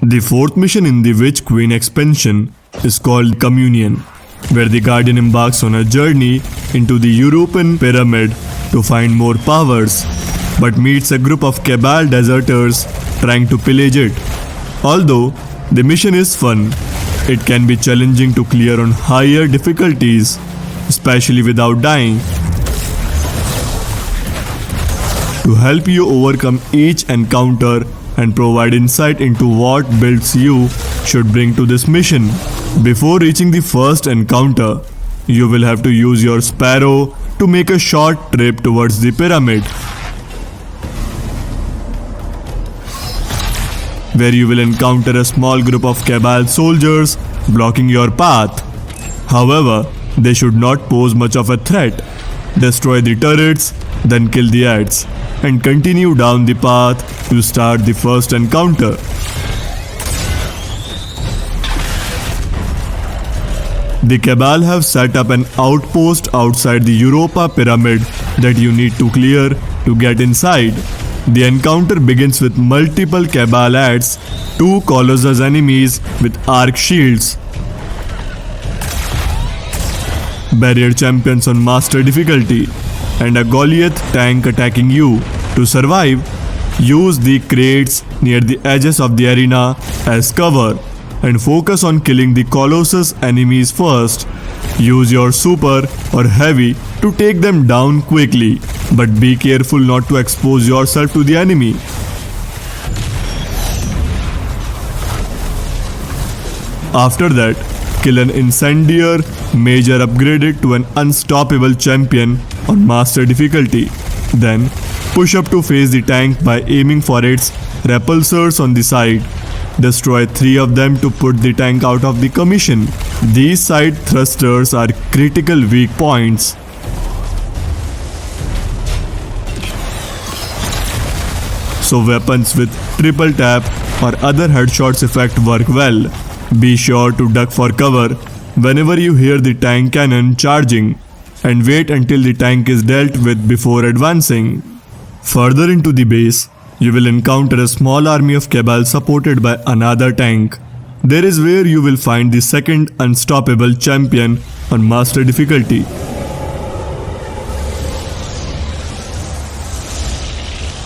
The fourth mission in the Witch Queen expansion is called Communion, where the Guardian embarks on a journey into the European pyramid to find more powers, but meets a group of Cabal deserters trying to pillage it. Although the mission is fun, it can be challenging to clear on higher difficulties, especially without dying. To help you overcome each encounter and provide insight into what builds you should bring to this mission. Before reaching the first encounter, you will have to use your sparrow to make a short trip towards the pyramid, where you will encounter a small group of Cabal soldiers blocking your path. However, they should not pose much of a threat. Destroy the turrets, then kill the adds, and continue down the path to start the first encounter. The Cabal have set up an outpost outside the Europa pyramid that you need to clear to get inside. The encounter begins with multiple Cabal adds, 2 Colossus enemies with arc shields, barrier champions on master difficulty, and a Goliath tank attacking you. To survive, use the crates near the edges of the arena as cover and focus on killing the Colossus enemies first. Use your super or heavy to take them down quickly, but be careful not to expose yourself to the enemy. After that, kill an Incendiar Major upgraded to an unstoppable champion on master difficulty. Then, push up to face the tank by aiming for its repulsors on the side. Destroy 3 of them to put the tank out of the commission. These side thrusters are critical weak points. So weapons with triple tap or other headshots effect work well. Be sure to duck for cover whenever you hear the tank cannon charging, and wait until the tank is dealt with before advancing. Further into the base, you will encounter a small army of Cabal supported by another tank. There is where you will find the second unstoppable champion on master difficulty.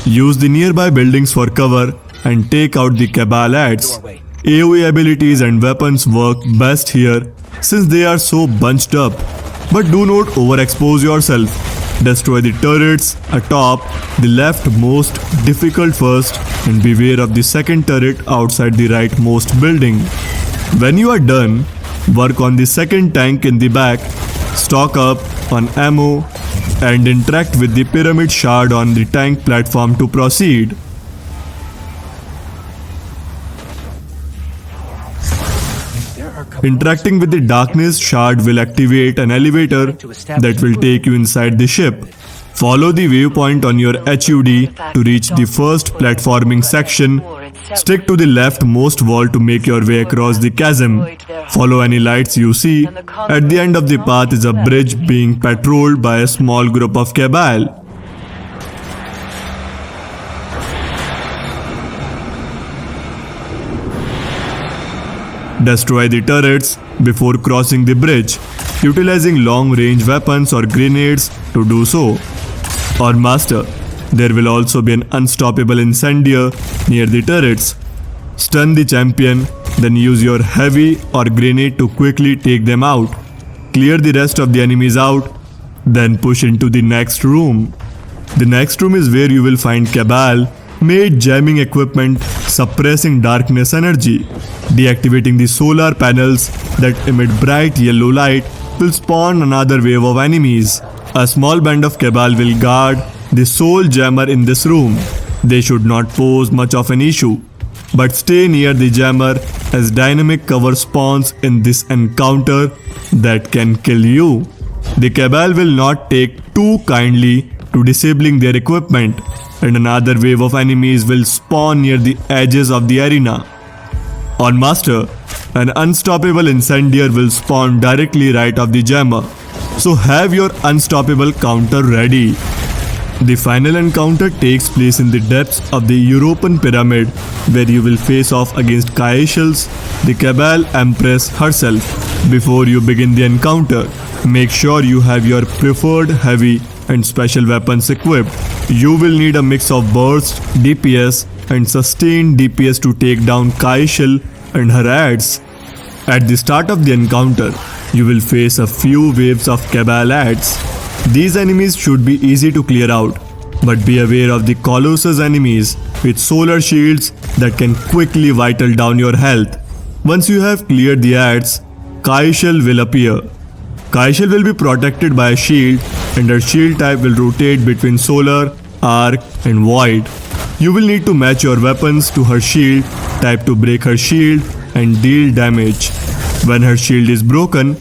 Use the nearby buildings for cover and take out the Cabal adds. AoE abilities and weapons work best here since they are so bunched up. But do not overexpose yourself. Destroy the turrets atop the left most difficult first, and beware of the second turret outside the rightmost building. When you are done, work on the second tank in the back, stock up on ammo, and interact with the pyramid shard on the tank platform to proceed. Interacting with the darkness shard will activate an elevator that will take you inside the ship. Follow the waypoint on your HUD to reach the first platforming section. Stick to the leftmost wall to make your way across the chasm. Follow any lights you see. At the end of the path is a bridge being patrolled by a small group of Cabal. Destroy the turrets before crossing the bridge, utilizing long-range weapons or grenades to do so. On master, there will also be an unstoppable incendiar near the turrets. Stun the champion, then use your heavy or grenade to quickly take them out. Clear the rest of the enemies out, then push into the next room. The next room is where you will find Cabal made jamming equipment suppressing darkness energy. Deactivating the solar panels that emit bright yellow light will spawn another wave of enemies. A small band of Cabal will guard the soul jammer in this room. They should not pose much of an issue, but stay near the jammer as dynamic cover spawns in this encounter that can kill you. The Cabal will not take too kindly to disabling their equipment, and another wave of enemies will spawn near the edges of the arena. On master, an unstoppable incendiar will spawn directly right of the jammer, so have your unstoppable counter ready. The final encounter takes place in the depths of the European pyramid, where you will face off against Caishals, the Cabal Empress herself. Before you begin the encounter, make sure you have your preferred heavy and special weapons equipped. You will need a mix of burst, DPS, and sustained DPS to take down Kaishal and her adds. At the start of the encounter, you will face a few waves of Cabal adds. These enemies should be easy to clear out, but be aware of the Colossus enemies with solar shields that can quickly whittle down your health. Once you have cleared the adds, Kaishal will appear. Kaishal will be protected by a shield, and her shield type will rotate between solar, arc, and void. You will need to match your weapons to her shield type to break her shield and deal damage. When her shield is broken,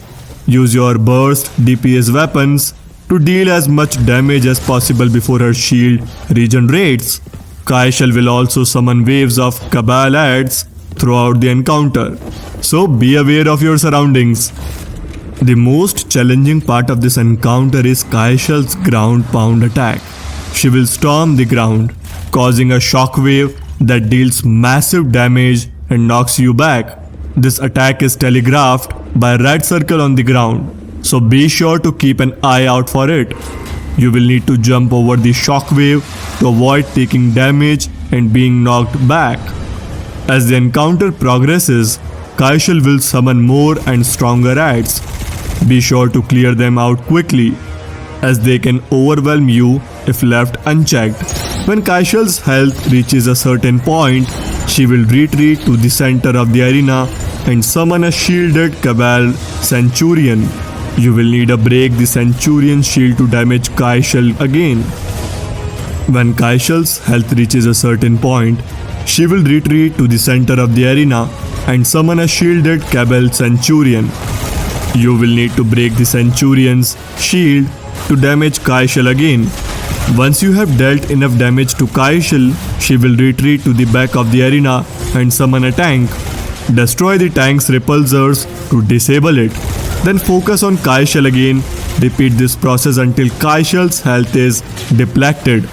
use your burst DPS weapons to deal as much damage as possible before her shield regenerates. Kaishal will also summon waves of Cabal adds throughout the encounter, so be aware of your surroundings. The most challenging part of this encounter is Kaishal's ground pound attack. She will storm the ground, causing a shockwave that deals massive damage and knocks you back. This attack is telegraphed by a red circle on the ground, so be sure to keep an eye out for it. You will need to jump over the shockwave to avoid taking damage and being knocked back. As the encounter progresses, Kaishal will summon more and stronger adds. Be sure to clear them out quickly, as they can overwhelm you if left unchecked. When Kaishal's health reaches a certain point, she will retreat to the center of the arena and summon a shielded Cabal Centurion. You will need to break the Centurion's shield to damage Kaishal again. When Kaishal's health reaches a certain point, she will retreat to the center of the arena and summon a shielded Cabal Centurion. You will need to break the Centurion's shield to damage Kaishal again. Once you have dealt enough damage to Kaishal, she will retreat to the back of the arena and summon a tank. Destroy the tank's repulsors to disable it. Then focus on Kaishal again. Repeat this process until Kaishal's health is depleted.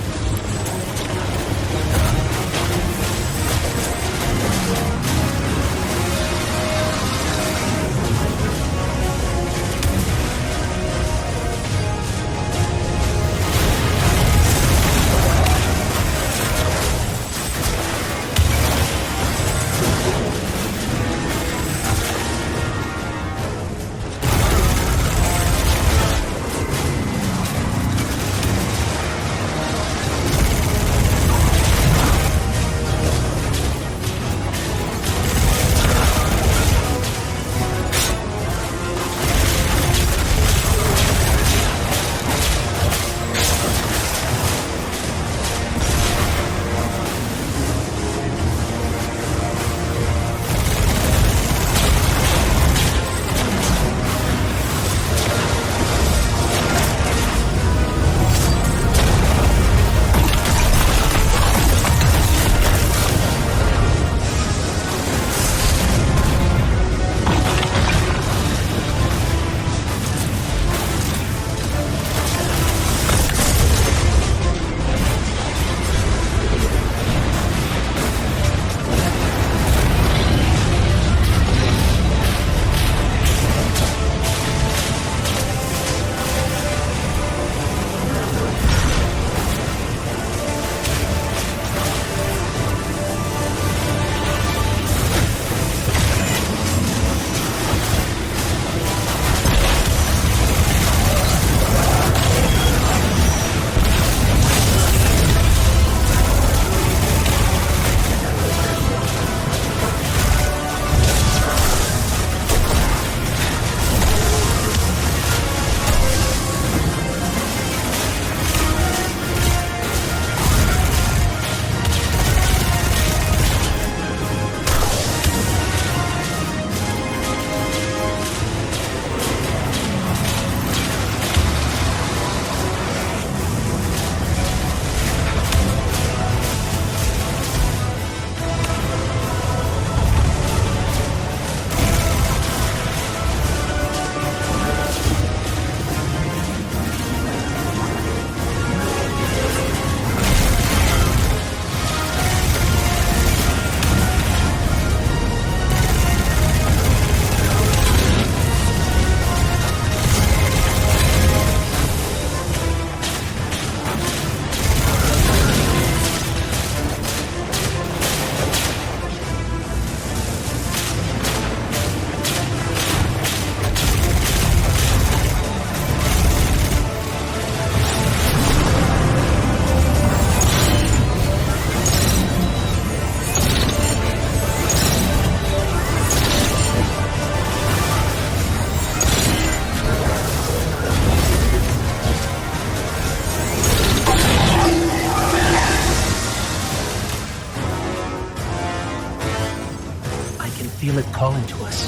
feel it calling to us.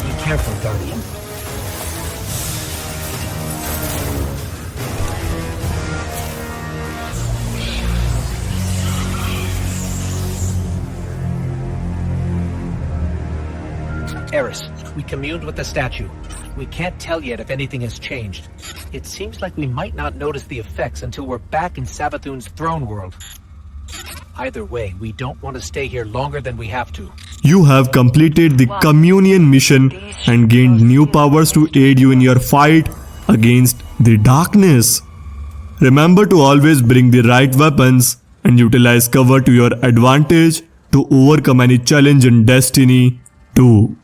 Be careful, Guardian. Eris, we communed with the statue. We can't tell yet if anything has changed. It seems like we might not notice the effects until we're back in Savathun's throne world. Either way, we don't want to stay here longer than we have to. You have completed the communion mission and gained new powers to aid you in your fight against the darkness. Remember to always bring the right weapons and utilize cover to your advantage to overcome any challenge in Destiny 2.